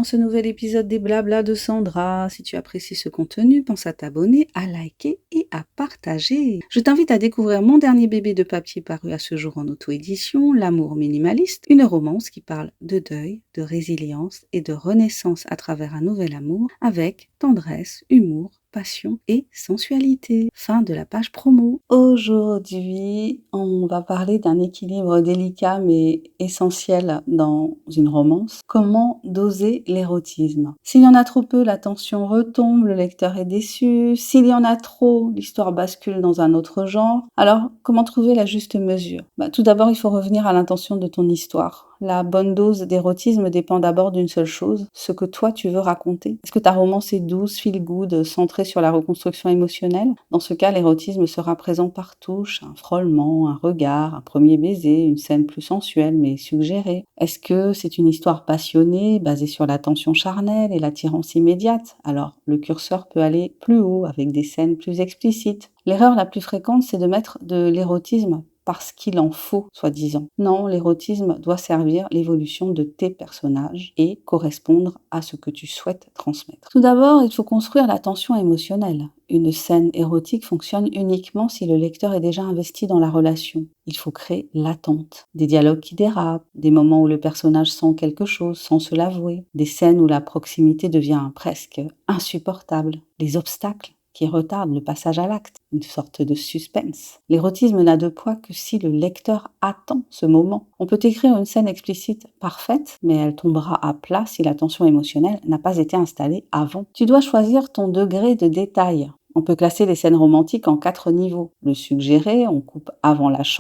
dans ce nouvel épisode des Blabla de Sandra. Si tu apprécies ce contenu, pense à t'abonner, à liker et à partager. Je t'invite à découvrir mon dernier bébé de papier paru à ce jour en auto-édition, L'amour minimaliste, une romance qui parle de deuil, de résilience et de renaissance à travers un nouvel amour avec tendresse, humour, passion et sensualité. Fin de la page promo. Aujourd'hui, on va parler d'un équilibre délicat mais essentiel dans une romance. Comment doser l'érotisme? S'il y en a trop peu, la tension retombe, le lecteur est déçu. S'il y en a trop, l'histoire bascule dans un autre genre. Alors, comment trouver la juste mesure? Tout d'abord, il faut revenir à l'intention de ton histoire. La bonne dose d'érotisme dépend d'abord d'une seule chose, ce que toi tu veux raconter. Est-ce que ta romance est douce, feel good, centrée sur la reconstruction émotionnelle? Dans ce cas, l'érotisme sera présent par touche, un frôlement, un regard, un premier baiser, une scène plus sensuelle mais suggérée. Est-ce que c'est une histoire passionnée, basée sur la tension charnelle et l'attirance immédiate? Alors, le curseur peut aller plus haut avec des scènes plus explicites. L'erreur la plus fréquente, c'est de mettre de l'érotisme parce qu'il en faut, soi-disant. Non, l'érotisme doit servir l'évolution de tes personnages et correspondre à ce que tu souhaites transmettre. Tout d'abord, il faut construire la tension émotionnelle. Une scène érotique fonctionne uniquement si le lecteur est déjà investi dans la relation. Il faut créer l'attente, des dialogues qui dérapent, des moments où le personnage sent quelque chose sans se l'avouer, des scènes où la proximité devient presque insupportable, les obstacles qui retarde le passage à l'acte, une sorte de suspense. L'érotisme n'a de poids que si le lecteur attend ce moment. On peut écrire une scène explicite parfaite, mais elle tombera à plat si la tension émotionnelle n'a pas été installée avant. Tu dois choisir ton degré de détail. On peut classer les scènes romantiques en 4 niveaux. Le suggéré, on coupe avant la